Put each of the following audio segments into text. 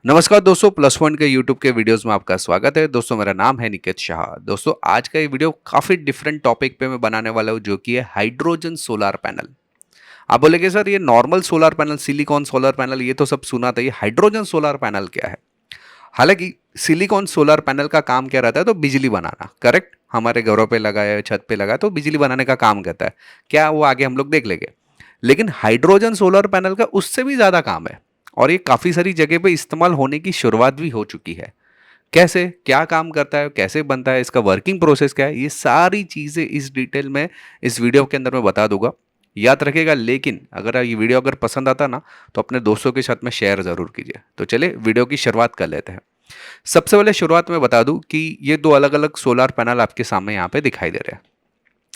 नमस्कार दोस्तों, plus point के यूट्यूब के वीडियोस में आपका स्वागत है। दोस्तों मेरा नाम है निकेत शाह। दोस्तों आज का ये वीडियो काफ़ी डिफरेंट टॉपिक पे मैं बनाने वाला हूँ, जो कि है हाइड्रोजन सोलर पैनल। आप बोलेंगे सर ये normal solar panel, silicon solar panel ये तो सब सुना था, ये हाइड्रोजन सोलर पैनल क्या है? हालांकि सिलिकॉन सोलर पैनल का काम क्या रहता है, तो बिजली बनाना, करेक्ट। हमारे घरों पे लगाया, छत पे लगाया तो बिजली बनाने का काम करता है। क्या वो आगे हम लोग देख लेंगे। लेकिन हाइड्रोजन सोलर पैनल का उससे भी ज़्यादा काम है, और ये काफ़ी सारी जगह पे इस्तेमाल होने की शुरुआत भी हो चुकी है। कैसे, क्या काम करता है, कैसे बनता है, इसका वर्किंग प्रोसेस क्या है, ये सारी चीज़ें इस डिटेल में इस वीडियो के अंदर मैं बता दूंगा। याद रखिएगा। लेकिन अगर ये वीडियो अगर पसंद आता ना, तो अपने दोस्तों के साथ में शेयर ज़रूर कीजिए। तो चलिए वीडियो की शुरुआत कर लेते हैं। सबसे पहले शुरुआत में बता दूं कि ये दो अलग अलग सोलर पैनल आपके सामने यहाँ पे दिखाई दे रहे हैं।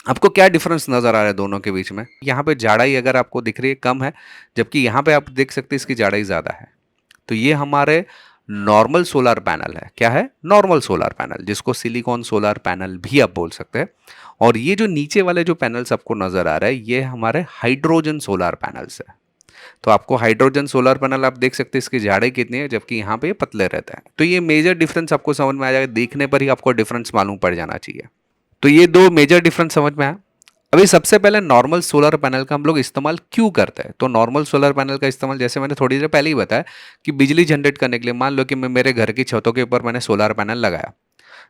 आपको क्या डिफरेंस नजर आ रहा है दोनों के बीच में? यहाँ पे जाड़ाई अगर आपको दिख रही है कम है, जबकि यहाँ पे आप देख सकते हैं इसकी जाड़ाई ज़्यादा है। तो ये हमारे नॉर्मल सोलर पैनल है। क्या है? नॉर्मल सोलर पैनल, जिसको सिलिकॉन सोलर पैनल भी आप बोल सकते हैं। और ये जो नीचे वाले जो पैनल्स आपको नजर आ रहा है, ये हमारे हाइड्रोजन सोलर पैनल्स है। तो आपको हाइड्रोजन सोलर पैनल आप देख सकते हैं, इसकी जाड़ाई कितनी है, जबकि यहाँ पे ये पतले रहता है। तो ये मेजर डिफरेंस आपको समझ में आ जाएगा, देखने पर ही आपको डिफरेंस मालूम पड़ जाना चाहिए। तो ये दो मेजर डिफरेंस समझ में आया। अभी सबसे पहले नॉर्मल सोलर पैनल का हम लोग इस्तेमाल क्यों करते हैं? तो नॉर्मल सोलर पैनल का इस्तेमाल, जैसे मैंने थोड़ी देर पहले ही बताया, कि बिजली जनरेट करने के लिए। मान लो कि मैं मेरे घर की छतों के ऊपर मैंने सोलर पैनल लगाया,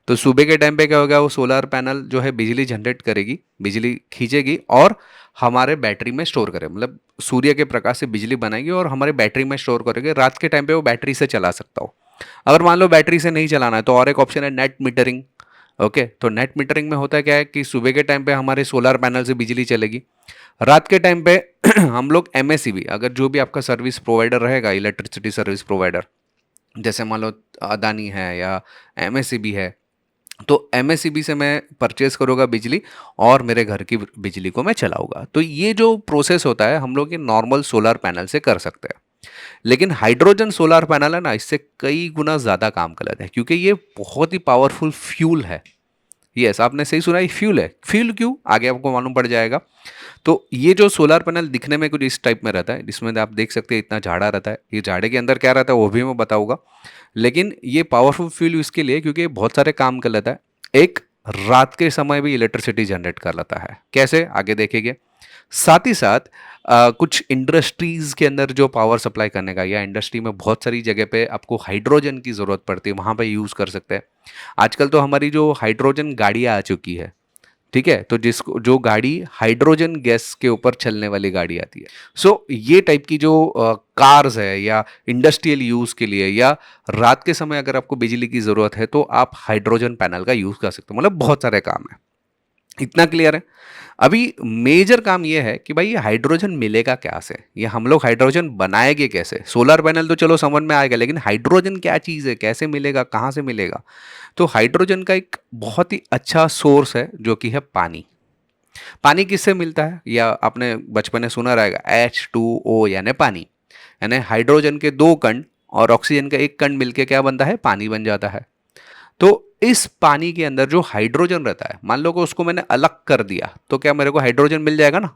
तो सुबह के टाइम पे क्या होगा, वो सोलर पैनल जो है बिजली जनरेट करेगी, बिजली खींचेगी और हमारे बैटरी में स्टोर करे, मतलब सूर्य के प्रकाश से बिजली बनाएगी और हमारे बैटरी में स्टोर करेगी। रात के टाइम पे वो बैटरी से चला सकता हो। अगर मान लो बैटरी से नहीं चलाना है, तो और एक ऑप्शन है नेट मीटरिंग। ओके, तो नेट मीटरिंग में होता है क्या है कि सुबह के टाइम पे हमारे सोलर पैनल से बिजली चलेगी, रात के टाइम पे हम लोग एमएससीबी, अगर जो भी आपका सर्विस प्रोवाइडर रहेगा, इलेक्ट्रिसिटी सर्विस प्रोवाइडर, जैसे मान लो अदानी है या एमएससीबी है, तो एमएससीबी से मैं परचेज करूँगा बिजली और मेरे घर की बिजली को मैं चलाऊंगा। तो ये जो प्रोसेस होता है हम लोग ये नॉर्मल सोलर पैनल से कर सकते हैं। लेकिन हाइड्रोजन सोलर पैनल है ना, इससे कई गुना ज़्यादा काम कर लेता है, क्योंकि ये बहुत ही पावरफुल फ्यूल है। यस, आपने सही सुना, ये फ्यूल है। फ्यूल क्यों, आगे आपको मालूम पड़ जाएगा। तो ये जो सोलर पैनल दिखने में कुछ इस टाइप में रहता है, जिसमें आप देख सकते हैं इतना झाड़ा रहता है। ये झाड़े के अंदर क्या रहता है वो भी मैं बताऊंगा। लेकिन ये पावरफुल फ्यूल इसके लिए क्योंकि ये बहुत सारे काम कर लेता है। एक, रात के समय भी इलेक्ट्रिसिटी जनरेट कर लेता है। कैसे, आगे देखेंगे। साथ ही साथ कुछ इंडस्ट्रीज के अंदर जो पावर सप्लाई करने का, या इंडस्ट्री में बहुत सारी जगह पे आपको हाइड्रोजन की ज़रूरत पड़ती है, वहाँ पे यूज़ कर सकते हैं। आजकल तो हमारी जो हाइड्रोजन गाड़ियाँ आ चुकी है, ठीक है, तो जिसको जो गाड़ी हाइड्रोजन गैस के ऊपर चलने वाली गाड़ी आती है। सो ये टाइप की जो कार्स है, या इंडस्ट्रियल यूज़ के लिए, या रात के समय अगर आपको बिजली की ज़रूरत है, तो आप हाइड्रोजन पैनल का यूज़ कर सकते हो। मतलब बहुत सारे काम है। इतना क्लियर है? अभी मेजर काम ये है कि भाई ये हाइड्रोजन मिलेगा क्या से, ये हम लोग हाइड्रोजन बनाएंगे कैसे? सोलर पैनल तो चलो समझ में आएगा, लेकिन हाइड्रोजन क्या चीज़ है, कैसे मिलेगा, कहाँ से मिलेगा? तो हाइड्रोजन का एक बहुत ही अच्छा सोर्स है, जो कि है पानी। पानी किससे मिलता है? या आपने बचपन में सुना रहेगा H2O, यानी पानी। यानी हाइड्रोजन के दो कण और ऑक्सीजन का एक कण मिलके क्या बनता है? पानी बन जाता है। तो इस पानी के अंदर जो हाइड्रोजन रहता है, मान लो कि उसको मैंने अलग कर दिया, तो क्या मेरे को हाइड्रोजन मिल जाएगा ना?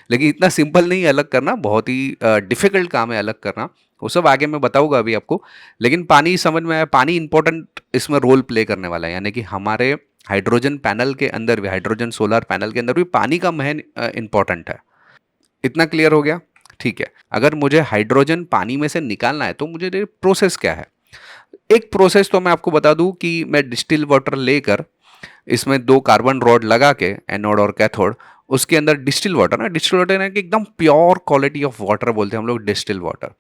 लेकिन इतना सिंपल नहीं है अलग करना, बहुत ही डिफिकल्ट काम है अलग करना। वो सब आगे मैं बताऊंगा अभी आपको। लेकिन पानी समझ में आया, पानी इंपॉर्टेंट इसमें रोल प्ले करने वाला है। यानी कि हमारे हाइड्रोजन पैनल के अंदर भी, हाइड्रोजन सोलर पैनल के अंदर भी पानी का महन इंपॉर्टेंट है। इतना क्लियर हो गया? ठीक है। अगर मुझे हाइड्रोजन पानी में से निकालना है, तो मुझे प्रोसेस क्या है? एक प्रोसेस तो मैं आपको बता दूं कि मैं डिस्टिल वाटर लेकर इसमें दो कार्बन रॉड लगा के, एनोड और कैथोड, उसके अंदर डिस्टिल वाटर ना, डिस्टिल वाटर है कि एकदम प्योर क्वालिटी ऑफ वाटर बोलते हैं हम लोग, डिस्टिल वाटर,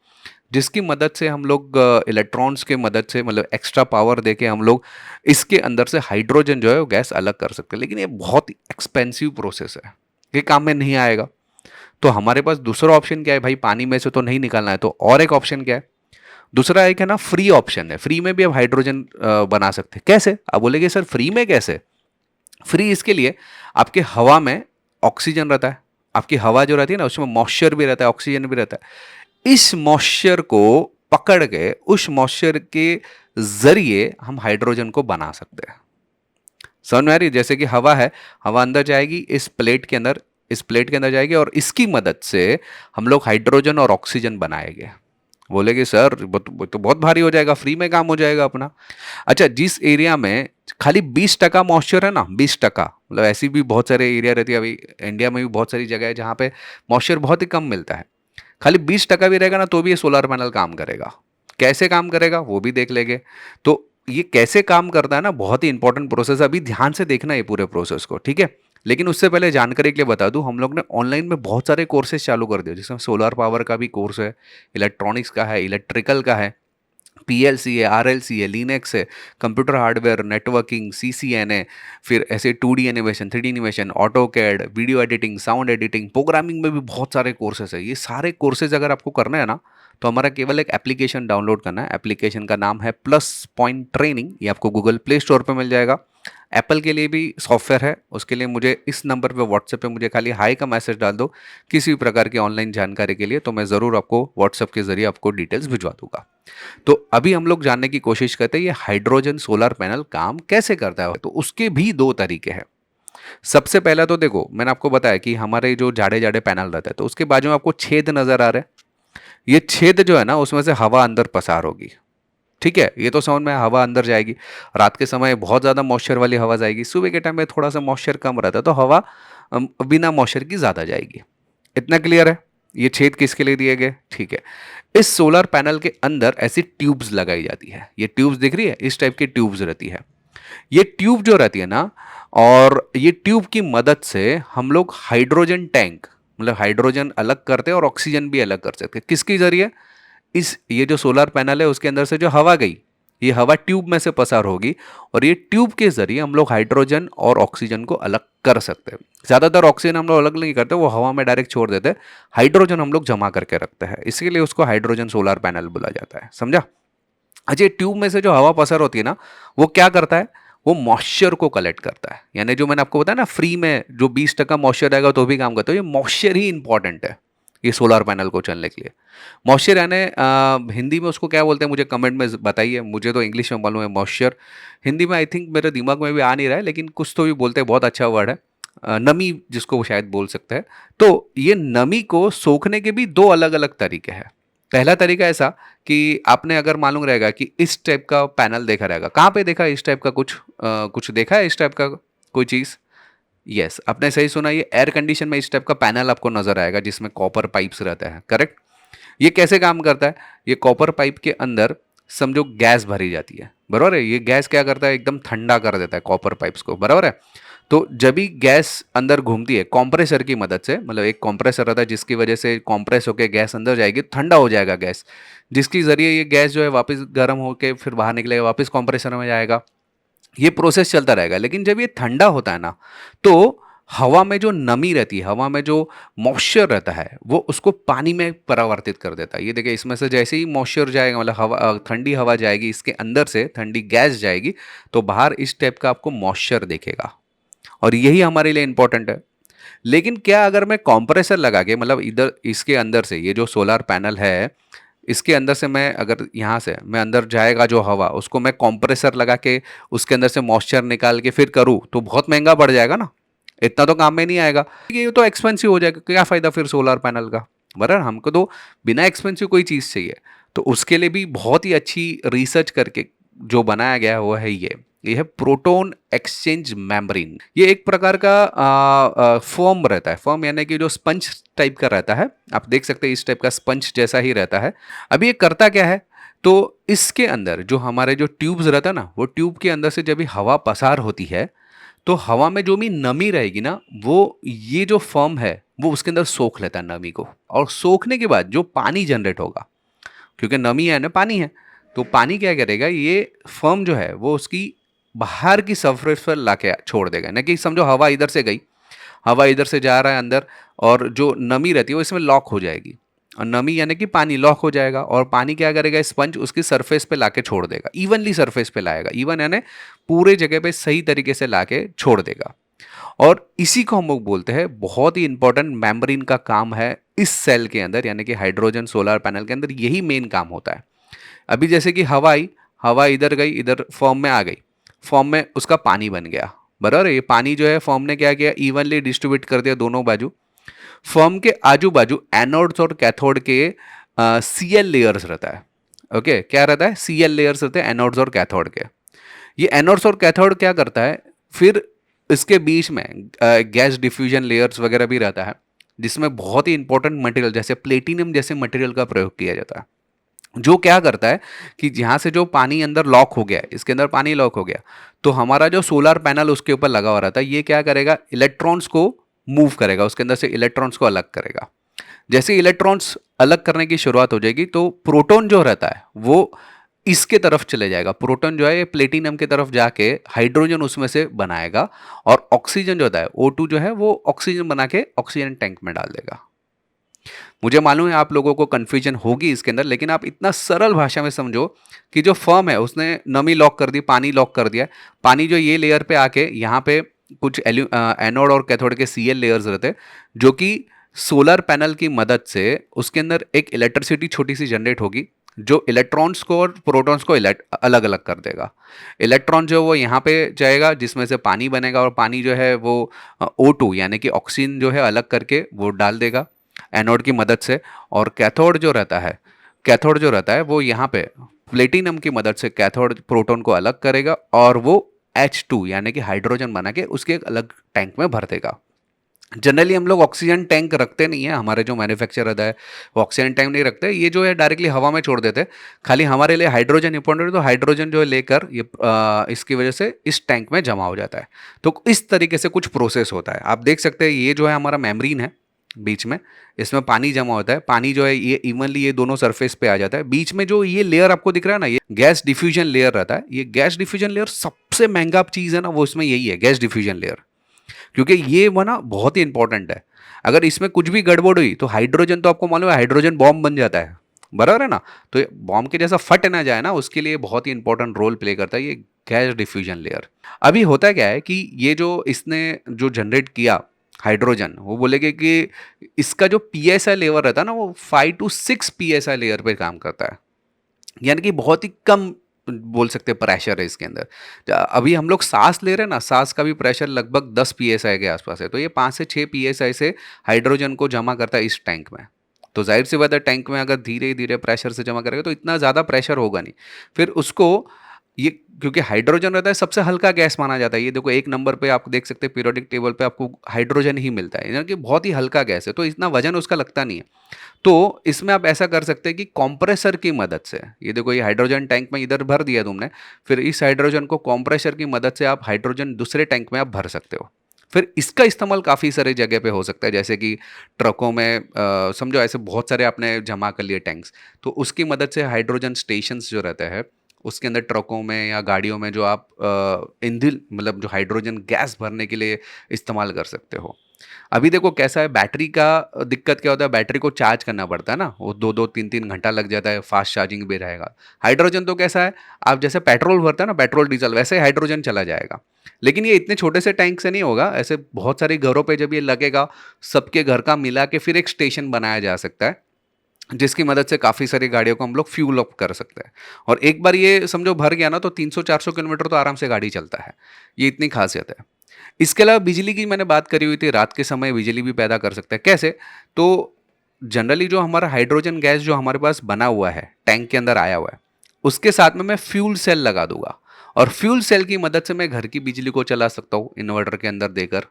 जिसकी मदद से हम लोग इलेक्ट्रॉन्स के मदद से, मतलब एक्स्ट्रा पावर देके हम लोग इसके अंदर से हाइड्रोजन जो है वो गैस अलग कर सकते हैं। लेकिन ये बहुत एक्सपेंसिव प्रोसेस है, ये काम में नहीं आएगा। तो हमारे पास दूसरा ऑप्शन क्या है? भाई पानी में से तो नहीं निकालना है, तो और एक ऑप्शन क्या है? दूसरा एक है ना, फ्री ऑप्शन है। फ्री में भी आप हाइड्रोजन बना सकते हैं। कैसे? आप बोलेंगे सर फ्री में कैसे? फ्री इसके लिए, आपके हवा में ऑक्सीजन रहता है, आपकी हवा जो रहती है ना, उसमें मॉइस्चर भी रहता है, ऑक्सीजन भी रहता है। इस मॉइस्चर को पकड़ के, उस मॉइस्चर के जरिए हम हाइड्रोजन को बना सकते हैं। समझ में आ रही है? जैसे कि हवा है, हवा अंदर जाएगी इस प्लेट के अंदर, इस प्लेट के अंदर जाएगी और इसकी मदद से हम लोग हाइड्रोजन और ऑक्सीजन बनाएंगे। बोले कि सर वो तो बहुत भारी हो जाएगा, फ्री में काम हो जाएगा अपना। अच्छा, जिस एरिया में खाली 20% मॉइस्चर है ना, 20%, मतलब ऐसी भी बहुत सारे एरिया रहती है, अभी इंडिया में भी बहुत सारी जगह है जहाँ पे मॉइस्चर बहुत ही कम मिलता है। खाली 20% भी रहेगा ना तो भी ये सोलर पैनल काम करेगा। कैसे काम करेगा वो भी देख लेंगे। तो ये कैसे काम करता है ना, बहुत ही इंपॉर्टेंट प्रोसेस है, अभी ध्यान से देखना है पूरे प्रोसेस को, ठीक है। लेकिन उससे पहले जानकारी के लिए बता दूं, हम लोग ने ऑनलाइन में बहुत सारे कोर्सेज चालू कर दिए, जिसमें सोलर पावर का भी कोर्स है, इलेक्ट्रॉनिक्स का है, इलेक्ट्रिकल का है, पीएलसी है, आरएलसी है, लिनक्स है, कंप्यूटर हार्डवेयर, नेटवर्किंग, सीसीएन है, फिर ऐसे 2D animation, 3D animation, AutoCAD, video editing, sound editing, programming में भी बहुत सारे कोर्सेज है। ये सारे कोर्सेज अगर आपको करना है ना, तो हमारा केवल एक एप्लीकेशन डाउनलोड करना है। एप्लीकेशन का नाम है प्लस पॉइंट ट्रेनिंग। ये आपको गूगल प्ले स्टोर पर मिल जाएगा। एप्पल के लिए भी सॉफ्टवेयर है, उसके लिए मुझे इस नंबर पे व्हाट्सएप पे मुझे खाली हाई का मैसेज डाल दो किसी भी प्रकार की ऑनलाइन जानकारी के लिए, तो मैं ज़रूर आपको व्हाट्सएप के जरिए आपको डिटेल्स भिजवा दूंगा। तो अभी हम लोग जानने की कोशिश करते हैं ये हाइड्रोजन सोलर पैनल काम कैसे करता है। तो उसके भी दो तरीके हैं। सबसे पहला तो देखो, मैंने आपको बताया कि हमारे जो जाड़े जाड़े पैनल रहता है तो उसके बाजू में आपको छेद नजर आ रहा है। ये छेद जो है ना, उसमें से हवा अंदर पसार होगी, ठीक है। ये तो समझ में हवा अंदर जाएगी। रात के समय बहुत ज़्यादा मॉइस्चर वाली हवा जाएगी, सुबह के टाइम में थोड़ा सा मॉइस्चर कम रहता है तो हवा बिना मॉइस्चर की ज़्यादा जाएगी। इतना क्लियर है। ये छेद किसके लिए दिए गए, ठीक है। इस सोलर पैनल के अंदर ऐसी ट्यूब्स लगाई जाती है। ये ट्यूब्स दिख रही है, इस टाइप की ट्यूब्स रहती है। ये ट्यूब जो रहती है ना, और ये ट्यूब की मदद से हम लोग हाइड्रोजन टैंक, मतलब हाइड्रोजन अलग करते हैं और ऑक्सीजन भी अलग कर सकते हैं। किसके जरिए? इस ये जो सोलर पैनल है उसके अंदर से जो हवा गई, ये हवा ट्यूब में से पसार होगी, और ये ट्यूब के जरिए हम लोग हाइड्रोजन और ऑक्सीजन को अलग कर सकते हैं। ज़्यादातर ऑक्सीजन हम लोग अलग नहीं करते, वो हवा में डायरेक्ट छोड़ देते हैं। हाइड्रोजन हम लोग जमा करके रखते हैं, इसीलिए उसको हाइड्रोजन सोलर पैनल बोला जाता है, समझा। अच्छा, ट्यूब में से जो हवा पसार होती है ना, वो क्या करता है? वो मॉइस्चर को कलेक्ट करता है। यानी जो मैंने आपको बताया ना, फ्री में जो 20% मॉइस्चर आएगा तो भी काम करता है। ये मॉइस्चर ही इंपॉर्टेंट है ये सोलर पैनल को चलने के लिए। मॉइस्चर यानी हिंदी में उसको क्या बोलते हैं मुझे कमेंट में बताइए। मुझे तो इंग्लिश में मालूम है मॉइस्चर, हिंदी में आई थिंक मेरे दिमाग में भी आ नहीं रहा है, लेकिन कुछ तो भी बोलते हैं, बहुत अच्छा वर्ड है। नमी जिसको वो शायद बोल सकते हैं। तो ये नमी को सोखने के भी दो अलग अलग तरीके हैं। पहला तरीका ऐसा कि आपने अगर मालूम रहेगा कि इस टाइप का पैनल देखा रहेगा, कहाँ पे देखा इस टाइप का कुछ देखा है इस टाइप का कोई चीज़? यस, आपने सही सुना। ये एयर कंडीशन में इस टाइप का पैनल आपको नजर आएगा जिसमें कॉपर पाइप्स रहता है, करेक्ट। ये कैसे काम करता है? ये कॉपर पाइप के अंदर समझो गैस भरी जाती है, बराबर है। ये गैस क्या करता है? एकदम ठंडा कर देता है कॉपर पाइप्स को, बराबर है। तो जब भी गैस अंदर घूमती है कॉम्प्रेसर की मदद से, मतलब एक कॉम्प्रेसर रहता है जिसकी वजह से कॉम्प्रेस होकर गैस अंदर जाएगी, ठंडा हो जाएगा गैस, जिसके जरिए ये गैस जो है वापस गर्म होकर फिर बाहर निकलेगा, वापस कॉम्प्रेसर में जाएगा। ये प्रोसेस चलता रहेगा। लेकिन जब ये ठंडा होता है ना, तो हवा में जो नमी रहती है, हवा में जो मॉइस्चर रहता है, वो उसको पानी में परावर्तित कर देता है। ये देखिए, इसमें से जैसे ही मॉइस्चर जाएगा, मतलब हवा ठंडी हवा जाएगी, इसके अंदर से ठंडी गैस जाएगी, तो बाहर इस टाइप का आपको मॉइस्चर दिखेगा, और यही हमारे लिए इंपॉर्टेंट है। लेकिन क्या अगर मैं कंप्रेसर लगा के, मतलब इधर इसके अंदर से ये जो सोलर पैनल है, इसके अंदर से मैं अगर यहाँ से मैं अंदर जाएगा जो हवा, उसको मैं कंप्रेसर लगा के उसके अंदर से मॉइस्चर निकाल के फिर करूँ, तो बहुत महंगा पड़ जाएगा ना। इतना तो काम में नहीं आएगा, ये तो एक्सपेंसिव हो जाएगा। क्या फ़ायदा फिर सोलर पैनल का, बराबर। हमको तो बिना एक्सपेंसिव कोई चीज़ चाहिए। तो उसके लिए भी बहुत ही अच्छी रिसर्च करके जो बनाया गया है वो है ये है प्रोटॉन एक्सचेंज मेम्ब्रेन। ये एक प्रकार का फोम रहता है। फोम यानी कि जो स्पंज टाइप का रहता है, आप देख सकते हैं इस टाइप का स्पंज जैसा ही रहता है। अभी ये करता क्या है? तो इसके अंदर जो हमारे जो ट्यूब्स रहता है ना, वो ट्यूब के अंदर से जब भी हवा पसार होती है, तो हवा में जो भी नमी रहेगी ना, वो ये जो फर्म है वो उसके अंदर सोख लेता है नमी को, और सोखने के बाद जो पानी जनरेट होगा, क्योंकि नमी है ना, पानी है, तो पानी क्या करेगा, ये फर्म जो है वो उसकी बाहर की सरफेस पर लाके छोड़ देगा। ना कि समझो हवा इधर से गई, हवा इधर से जा रहा है अंदर, और जो नमी रहती है वो इसमें लॉक हो जाएगी, और नमी यानी कि पानी लॉक हो जाएगा, और पानी क्या करेगा, स्पंज उसकी सरफेस पे लाके छोड़ देगा, इवनली सरफेस पे लाएगा, इवन यानी पूरे जगह पे सही तरीके से लाके छोड़ देगा। और इसी को हम लोग बोलते हैं, बहुत ही इंपॉर्टेंट मेम्ब्रेन का काम है इस सेल के अंदर, यानी कि हाइड्रोजन सोलर पैनल के अंदर यही मेन काम होता है। अभी जैसे कि हवा आई, हवा इधर गई, इधर फॉर्म में आ गई, फॉर्म में उसका पानी बन गया, बराबर है। ये पानी जो है फॉर्म ने क्या किया, इवनली डिस्ट्रीब्यूट कर दिया दोनों बाजू। फॉर्म के आजू बाजू एनोड्स और कैथोड के सी एल लेयर्स रहता है। ओके, क्या रहता है? सी एल लेयर्स रहते हैं एनोड्स और कैथोड के। ये एनोड्स और कैथोड क्या करता है, फिर इसके बीच में गैस डिफ्यूजन लेयर्स वगैरह भी रहता है, जिसमें बहुत ही इंपॉर्टेंट मटेरियल जैसे प्लेटिनियम जैसे मटेरियल का प्रयोग किया जाता है, जो क्या करता है कि यहाँ से जो पानी अंदर लॉक हो गया है, इसके अंदर पानी लॉक हो गया, तो हमारा जो सोलर पैनल उसके ऊपर लगा हुआ रहता है, ये क्या करेगा, इलेक्ट्रॉन्स को मूव करेगा, उसके अंदर से इलेक्ट्रॉन्स को अलग करेगा। जैसे इलेक्ट्रॉन्स अलग करने की शुरुआत हो जाएगी तो प्रोटॉन जो रहता है वो इसके तरफ चले जाएगा। प्रोटॉन जो है ये प्लेटिनम की तरफ जाके हाइड्रोजन उसमें से बनाएगा, और ऑक्सीजन जो होता है O2 जो है वो ऑक्सीजन बना के ऑक्सीजन टैंक में डाल देगा। मुझे मालूम है आप लोगों को कन्फ्यूजन होगी इसके अंदर, लेकिन आप इतना सरल भाषा में समझो कि जो फर्म है उसने नमी लॉक कर दी, पानी लॉक कर दिया, पानी जो ये लेयर पे आके यहाँ पे कुछ एनोड और कैथोड के सीएल लेयर्स रहते हैं, जो कि सोलर पैनल की मदद से उसके अंदर एक इलेक्ट्रिसिटी छोटी सी जनरेट होगी, जो इलेक्ट्रॉन्स को और प्रोटॉन्स को अलग अलग कर देगा। इलेक्ट्रॉन जो वो यहाँ पे जाएगा जिसमें से पानी बनेगा, और पानी जो है वो O2 यानी कि ऑक्सीजन जो है अलग करके वो डाल देगा एनोड की मदद से। और कैथोड जो रहता है वो यहाँ पे प्लेटिनम की मदद से कैथोड प्रोटॉन को अलग करेगा, और वो H2 यानी कि हाइड्रोजन बना के उसके एक अलग टैंक में भर देगा। जनरली हम लोग ऑक्सीजन टैंक रखते नहीं है, हमारे जो मैन्युफैक्चर रहता है वो ऑक्सीजन टैंक नहीं रखते, ये जो है डायरेक्टली हवा में छोड़ देते हैं। खाली हमारे लिए हाइड्रोजन इंपॉर्टेंट है, तो हाइड्रोजन जो है लेकर ये इसकी वजह से इस टैंक में जमा हो जाता है। तो इस तरीके से कुछ प्रोसेस होता है। आप देख सकते हैं ये जो है हमारा मेम्ब्रेन है बीच में, इसमें पानी जमा होता है, पानी जो है ये इवनली ये दोनों सरफेस पे आ जाता है। बीच में जो ये लेयर आपको दिख रहा है ना, ये गैस डिफ्यूजन लेयर रहता है। ये गैस डिफ्यूजन लेयर सबसे महंगा चीज है ना, वो इसमें यही है, गैस डिफ्यूजन लेयर, क्योंकि ये वो ना बहुत ही इंपॉर्टेंट है। अगर इसमें कुछ भी गड़बड़ हुई तो हाइड्रोजन, तो आपको मालूम है हाइड्रोजन बॉम्ब बन जाता है, बराबर है ना। तो बॉम्ब के जैसा फट ना जाए ना, उसके लिए बहुत ही इंपॉर्टेंट रोल प्ले करता है ये गैस डिफ्यूजन लेयर। अभी होता क्या है कि ये जो इसने जो जनरेट किया हाइड्रोजन, वो बोलेगे कि इसका जो पीएसआई लेवल रहता है ना, वो 5 to 6 पीएसआई लेयर पे काम करता है, यानी कि बहुत ही कम बोल सकते हैं प्रेशर है इसके अंदर। अभी हम लोग सांस ले रहे हैं ना, सांस का भी प्रेशर लगभग 10 पीएसआई के आसपास है, तो ये 5 से 6 पीएसआई से हाइड्रोजन को जमा करता है इस टैंक में। तो जाहिर सी बात है टैंक में अगर धीरे धीरे प्रेशर से जमा करेगा तो इतना ज़्यादा प्रेशर होगा नहीं। फिर उसको ये, क्योंकि हाइड्रोजन रहता है सबसे हल्का गैस माना जाता है, ये देखो एक नंबर पे आप देख सकते हैं पीरियोडिक टेबल पे आपको हाइड्रोजन ही मिलता है, यानी कि बहुत ही हल्का गैस है, तो इतना वजन उसका लगता नहीं है। तो इसमें आप ऐसा कर सकते हैं कि कंप्रेसर की मदद से, ये देखो ये हाइड्रोजन टैंक में इधर भर दिया तुमने, फिर इस हाइड्रोजन को कंप्रेसर की मदद से आप हाइड्रोजन दूसरे टैंक में आप भर सकते हो। फिर इसका इस्तेमाल काफ़ी सारे जगह पे हो सकता है, जैसे कि ट्रकों में समझो ऐसे बहुत सारे आपने जमा कर लिए टैंक्स, तो उसकी मदद से हाइड्रोजन स्टेशंस जो रहते हैं उसके अंदर ट्रकों में या गाड़ियों में जो आप ईंधन मतलब जो हाइड्रोजन गैस भरने के लिए इस्तेमाल कर सकते हो। अभी देखो कैसा है, बैटरी का दिक्कत क्या होता है, बैटरी को चार्ज करना पड़ता है ना, वो 2-2 3-3 घंटा लग जाता है, फास्ट चार्जिंग भी रहेगा। हाइड्रोजन तो कैसा है, आप जैसे पेट्रोल भरते हैं ना, पेट्रोल डीजल, वैसे ही हाइड्रोजन चला जाएगा। लेकिन ये इतने छोटे से टैंक से नहीं होगा, ऐसे बहुत सारे घरों पे जब ये लगेगा, सबके घर का मिला के फिर एक स्टेशन बनाया जा सकता है, जिसकी मदद से काफ़ी सारी गाड़ियों को हम लोग फ्यूल अप कर सकते हैं। और एक बार ये समझो भर गया ना, तो 300-400 किलोमीटर तो आराम से गाड़ी चलता है। ये इतनी खासियत है। इसके अलावा बिजली की मैंने बात करी हुई थी, रात के समय बिजली भी पैदा कर सकता है। कैसे? तो जनरली जो हमारा हाइड्रोजन गैस जो हमारे पास बना हुआ है, टैंक के अंदर आया हुआ है, उसके साथ में मैं फ्यूल सेल लगा दूंगा, और फ्यूल सेल की मदद से मैं घर की बिजली को चला सकता हूँ इन्वर्टर के अंदर देकर।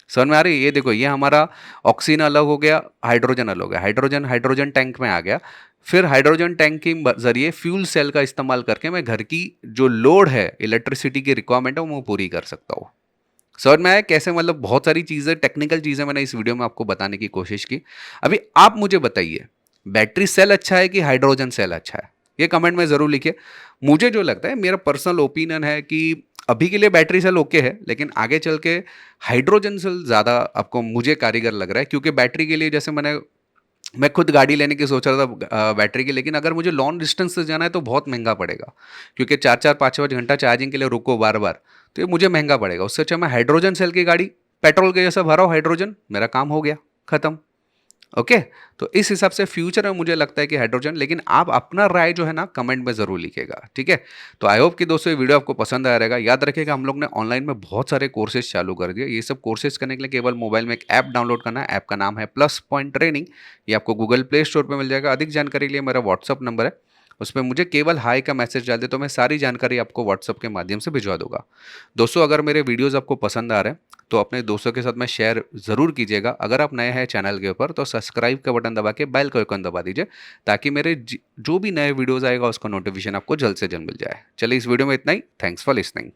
समझ में आ रही है? ये देखो ये हमारा ऑक्सीजन अलग हो गया, हाइड्रोजन अलग हो गया, हाइड्रोजन हाइड्रोजन टैंक में आ गया। फिर हाइड्रोजन टैंक के जरिए फ्यूल सेल का इस्तेमाल करके मैं घर की जो लोड है, इलेक्ट्रिसिटी की रिक्वायरमेंट है, वो पूरी कर सकता हूँ। समझ में आया कैसे? मतलब बहुत सारी चीज़ें, टेक्निकल चीज़ें मैंने इस वीडियो में आपको बताने की कोशिश की। अभी आप मुझे बताइए, बैटरी सेल अच्छा है कि हाइड्रोजन सेल अच्छा है? ये कमेंट में ज़रूर लिखिए। मुझे जो लगता है, मेरा पर्सनल ओपिनियन है कि अभी के लिए बैटरी सेल ओके है, लेकिन आगे चल के हाइड्रोजन सेल ज़्यादा आपको मुझे कारीगर लग रहा है, क्योंकि बैटरी के लिए जैसे मैं खुद गाड़ी लेने की सोच रहा था बैटरी की, लेकिन अगर मुझे लॉन्ग डिस्टेंस से जाना है तो बहुत महंगा पड़ेगा, क्योंकि 4-4 5-5 घंटा चार्जिंग के लिए रुको बार बार, तो ये मुझे महंगा पड़ेगा। उससे अच्छा मैं हाइड्रोजन सेल की गाड़ी पेट्रोल के जैसा भराओ हाइड्रोजन, मेरा काम हो गया, खत्म। ओके। तो इस हिसाब से फ्यूचर में मुझे लगता है कि हाइड्रोजन, लेकिन आप अपना राय जो है ना कमेंट में ज़रूर लिखिएगा, ठीक है? तो आई होप कि दोस्तों ये वीडियो आपको पसंद आया रहेगा। याद रखिएगा हम लोग ने ऑनलाइन में बहुत सारे कोर्सेज़ चालू कर दिए। ये सब कोर्सेज़ करने के लिए केवल मोबाइल में एक ऐप डाउनलोड करना है। ऐप का नाम है प्लस पॉइंट ट्रेनिंग। ये आपको गूगल प्ले स्टोर पे मिल जाएगा। अधिक जानकारी के लिए मेरा व्हाट्सएप नंबर है। उसपे मुझे केवल हाय का मैसेज डाल दें तो मैं सारी जानकारी आपको व्हाट्सएप के माध्यम से भिजवा दूँगा। दोस्तों अगर मेरे वीडियोज़ आपको पसंद आ रहे हैं तो अपने दोस्तों के साथ में शेयर ज़रूर कीजिएगा। अगर आप नए हैं चैनल के ऊपर तो सब्सक्राइब का बटन दबा के बेल का आइकन दबा दीजिए, ताकि मेरे जो भी नए वीडियोज़ आएगा उसका नोटिफिकेशन आपको जल्द से जल्द मिल जाए। चलिए इस वीडियो में इतना ही। Thanks for listening.